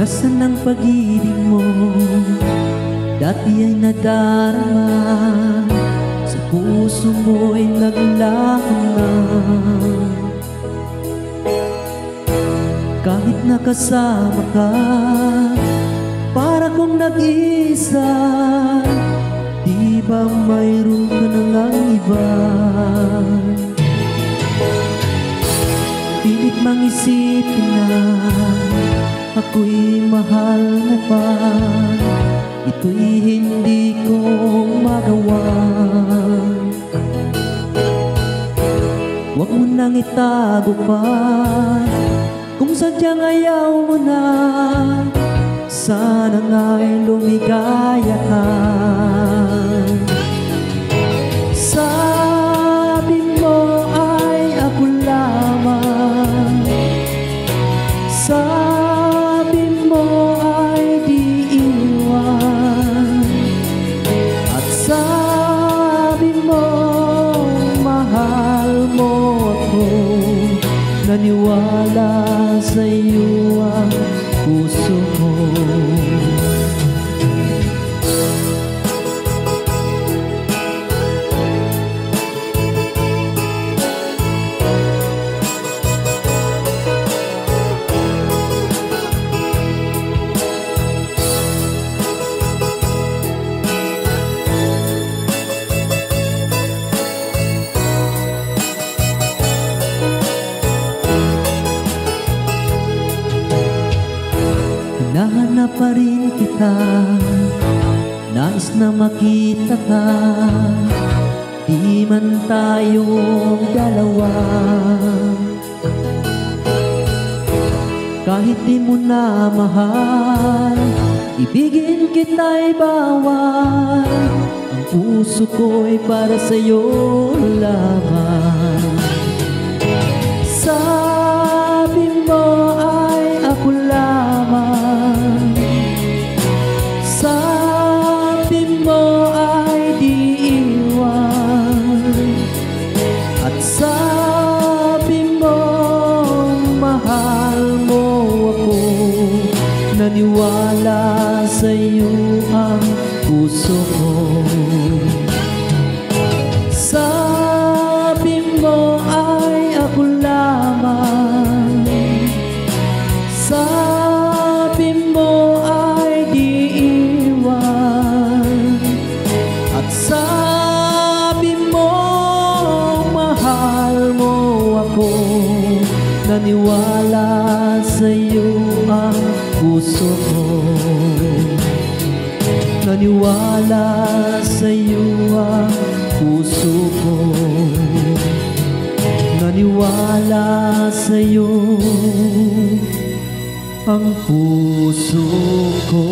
Nasaan ang pag-ibig mo? Dati ay nadarama, sa puso mo'y naglaho na. Kahit nakasama ka, para kong nag-isa. Di ba mayroon ka nang iba? Pilit mang isipin na ako'y mahal mo pa. Ito'y hindi ko magawa. Huwag mo nang itago pa, kung sadyang ayaw mo na. Sana nga'y lumigaya ka. Sabi mo ay ako lamang, sabi mo ay di iwan, at sabi mo mahal mo ako. Naniwala sa iyo ang puso ko. Hinahanap pa rin kita, nais na makita ka. Di man tayong dalawa, kahit di mo na mahal, ibigin kita'y bawal. Ang puso ko'y para sa'yo lamang. Sabi mo ay ako lamang, sabi mo ay di iwan, at sabi mo mahal mo ako. Naniwala sa iyo ang puso ko. Sabi mo ay ako lamang, sabi mo ay di iwan, at sabi mo mahal mo ako. Naniwala sa iyo ang puso ko. Naniwala sa iyo ang puso ko. Naniwala sa iyo ang puso ko.